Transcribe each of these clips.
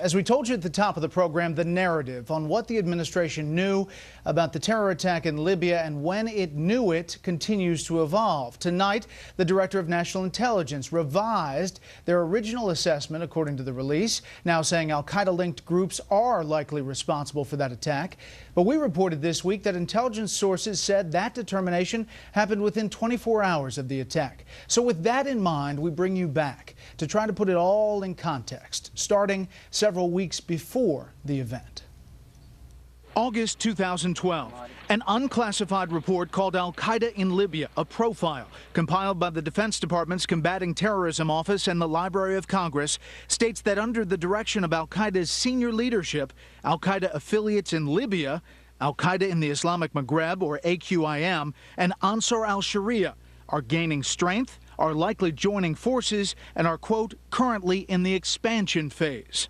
As we told you at the top of the program, the narrative on what the administration knew about the terror attack in Libya and when it knew it continues to evolve. Tonight, the Director of National Intelligence revised their original assessment, according to the release, now saying al-Qaeda-linked groups are likely responsible for that attack. But we reported this week that intelligence sources said that determination happened within 24 hours of the attack. So with that in mind, we bring you back to try to put it all in context, starting several weeks before the event. August 2012, an unclassified report called Al-Qaeda in Libya, a profile compiled by the Defense Department's Combating Terrorism Office and the Library of Congress, states that under the direction of Al-Qaeda's senior leadership, Al-Qaeda affiliates in Libya, Al-Qaeda in the Islamic Maghreb, or AQIM, and Ansar al-Sharia are gaining strength, are likely joining forces, and are, quote, currently in the expansion phase.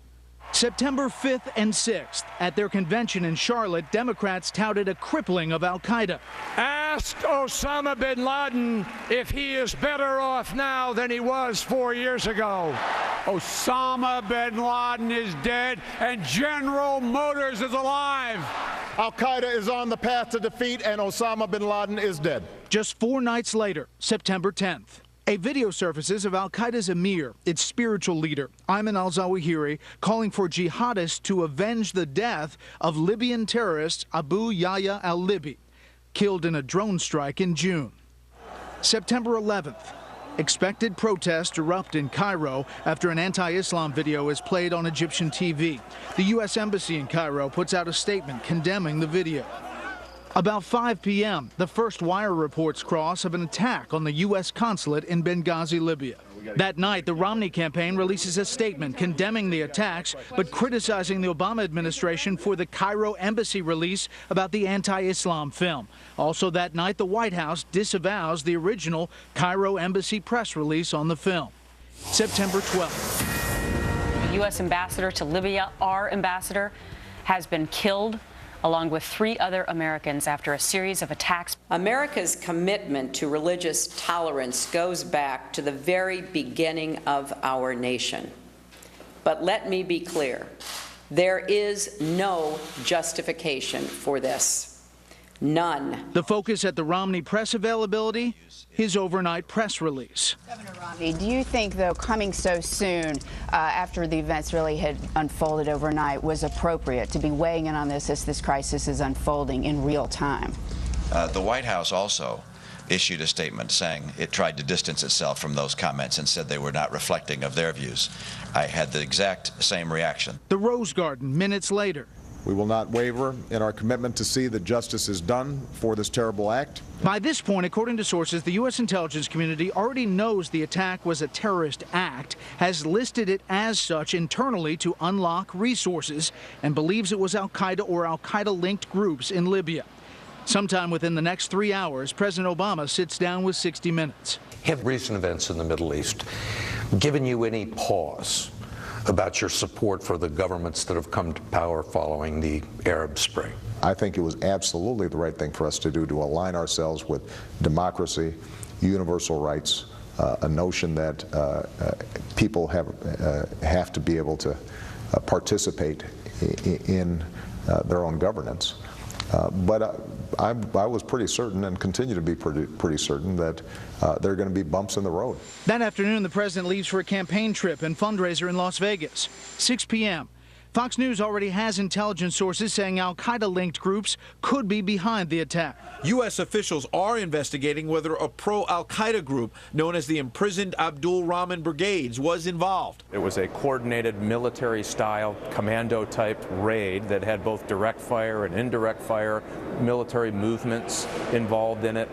September 5th and 6th, at their convention in Charlotte, Democrats touted a crippling of al-Qaeda. Ask Osama bin Laden if he is better off now than he was 4 years ago. Osama bin Laden is dead and General Motors is alive. Al-Qaeda is on the path to defeat and Osama bin Laden is dead. Just 4 nights later, September 10th. A video surfaces of al-Qaeda's emir, its spiritual leader, Ayman al-Zawahiri, calling for jihadists to avenge the death of Libyan terrorist Abu Yahya al-Libi, killed in a drone strike in June. September 11th. Expected protests erupt in Cairo after an anti-Islam video is played on Egyptian TV. The U.S. Embassy in Cairo puts out a statement condemning the video. About 5 p.m., the first wire reports cross of an attack on the U.S. Consulate in Benghazi, Libya. That night, the Romney campaign releases a statement condemning the attacks, but criticizing the Obama administration for the Cairo embassy release about the anti-Islam film. Also that night, the White House disavows the original Cairo embassy press release on the film. September 12th. The U.S. ambassador to Libya, our ambassador, has been killed, along with 3 other Americans after a series of attacks. America's commitment to religious tolerance goes back to the very beginning of our nation. But let me be clear, there is no justification for this. None. The focus at the Romney press availability, his overnight press release. Governor Romney, do you think, though, coming so soon after the events really had unfolded overnight was appropriate to be weighing in on this as this crisis is unfolding in real time? The White House also issued a statement saying it tried to distance itself from those comments and said they were not reflecting of their views. I had the exact same reaction. The Rose Garden minutes later. We will not waver in our commitment to see that justice is done for this terrible act. By this point, according to sources, the U.S. intelligence community already knows the attack was a terrorist act, has listed it as such internally to unlock resources, and believes it was al-Qaeda or al-Qaeda-linked groups in Libya. Sometime within the next 3 hours, President Obama sits down with 60 Minutes. Have recent events in the Middle East given you any pause about your support for the governments that have come to power following the Arab Spring? I think it was absolutely the right thing for us to do, to align ourselves with democracy, universal rights, a notion that people have to be able to participate in their own governance. But I was pretty certain, and continue to be pretty certain, that there are going to be bumps in the road. That afternoon, the president leaves for a campaign trip and fundraiser in Las Vegas. 6 p.m. Fox News already has intelligence sources saying al-Qaeda-linked groups could be behind the attack. U.S. officials are investigating whether a pro-al-Qaeda group known as the imprisoned Abdul Rahman Brigades was involved. It was a coordinated military-style, commando-type raid that had both direct fire and indirect fire military movements involved in it.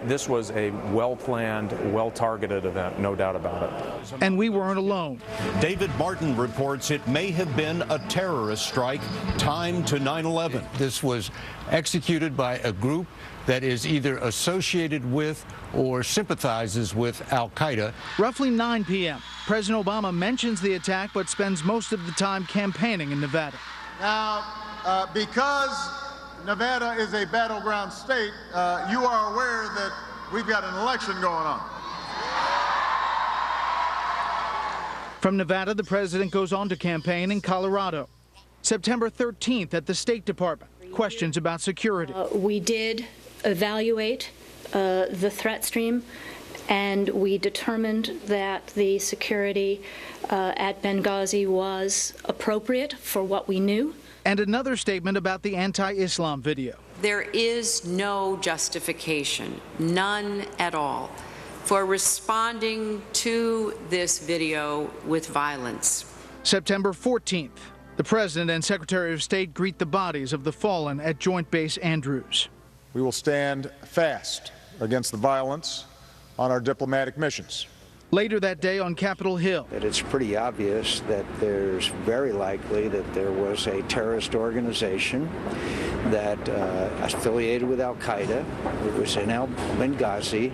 This was a well-planned, well-targeted event, no doubt about it. And we weren't alone. David Martin reports it may have been a terrorist strike timed to 9/11. This was executed by a group that is either associated with or sympathizes with al-Qaeda. Roughly 9 p.m., President Obama mentions the attack but spends most of the time campaigning in Nevada. Now, because Nevada is a battleground state, you are aware that we've got an election going on. From Nevada, the president goes on to campaign in Colorado. September 13th at the State Department, questions about security. We did evaluate the threat stream, and we determined that the security at Benghazi was appropriate for what we knew. And another statement about the anti-Islam video. There is no justification, none at all, for responding to this video with violence. September 14th, the President and Secretary of State greet the bodies of the fallen at Joint Base Andrews. We will stand fast against the violence on our diplomatic missions. Later that day on Capitol Hill. It's pretty obvious that there's very likely that there was a terrorist organization that affiliated with al-Qaeda. It was in Benghazi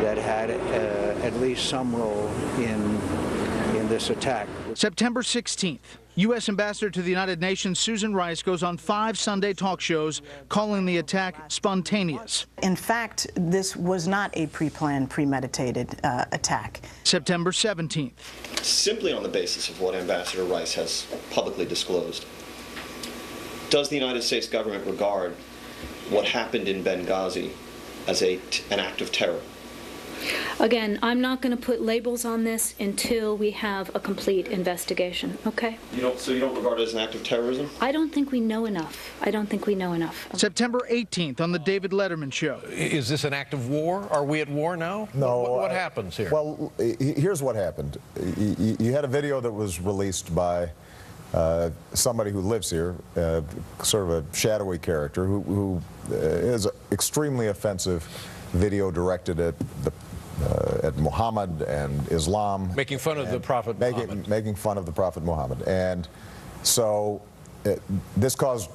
that had at least some role in this attack. September 16th, U.S. Ambassador to the United Nations Susan Rice goes on 5 Sunday talk shows calling the attack spontaneous. In fact, this was not a pre-planned, premeditated attack. September 17th. Simply on the basis of what Ambassador Rice has publicly disclosed, does the United States government regard what happened in Benghazi as an act of terror? Again, I'm not going to put labels on this until we have a complete investigation, okay? So you don't regard it as an act of terrorism? I don't think we know enough. I don't think we know enough. September 18th on the David Letterman Show. Is this an act of war? Are we at war now? No. What happens here? Well, here's what happened. You had a video that was released by somebody who lives here, sort of a shadowy character, who is an extremely offensive video directed at Muhammad and Islam. Making fun of the Prophet Muhammad. Making fun of the Prophet Muhammad. And so this caused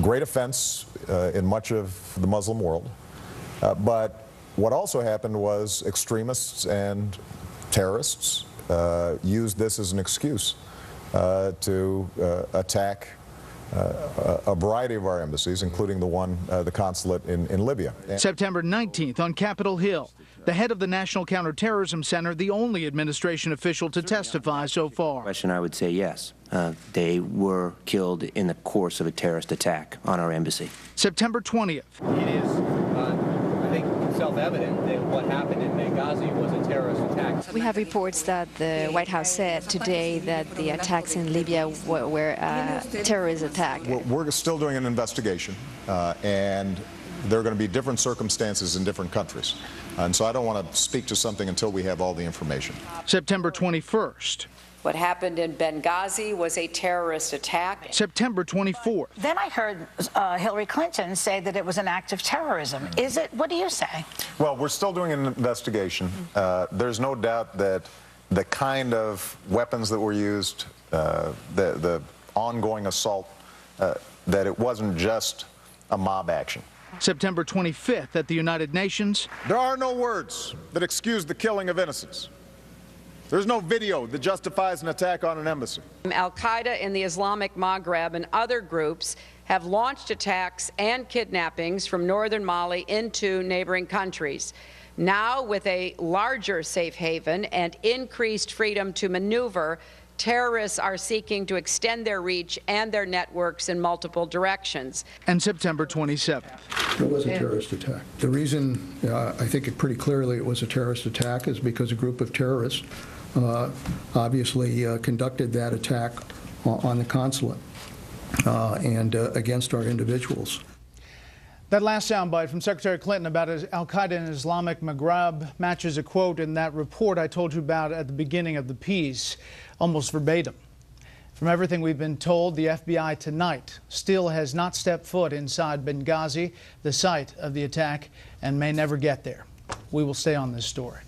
great offense in much of the Muslim world. But what also happened was extremists and terrorists used this as an excuse to attack a variety of our embassies, including the consulate in Libya. September 19th on Capitol Hill, the head of the National Counterterrorism Center, the only administration official to testify so far. Question, I would say yes. They were killed in the course of a terrorist attack on our embassy. September 20th. It is, I think, self-evident that what happened in Benghazi was a terrorist attack. We have reports that the White House said today that the attacks in Libya were terrorist attacks. We're still doing an investigation, and there are going to be different circumstances in different countries. And so I don't want to speak to something until we have all the information. September 21st. What happened in Benghazi was a terrorist attack. September 24th. Then I heard Hillary Clinton say that it was an act of terrorism. Is it? What do you say? Well, we're still doing an investigation. There's no doubt that the kind of weapons that were used, the ongoing assault, that it wasn't just a mob action. September 25th at the United Nations. There are no words that excuse the killing of innocents. There's no video that justifies an attack on an embassy. Al-Qaeda in the Islamic Maghreb and other groups have launched attacks and kidnappings from northern Mali into neighboring countries. Now, with a larger safe haven and increased freedom to maneuver, terrorists are seeking to extend their reach and their networks in multiple directions. And September 27th. It was a terrorist attack. The reason I think it pretty clearly it was a terrorist attack is because a group of terrorists obviously conducted that attack on the consulate and against our individuals. That last soundbite from Secretary Clinton about al-Qaeda in Islamic Maghreb matches a quote in that report I told you about at the beginning of the piece, almost verbatim. From everything we've been told, the FBI tonight still has not stepped foot inside Benghazi, the site of the attack, and may never get there. We will stay on this story.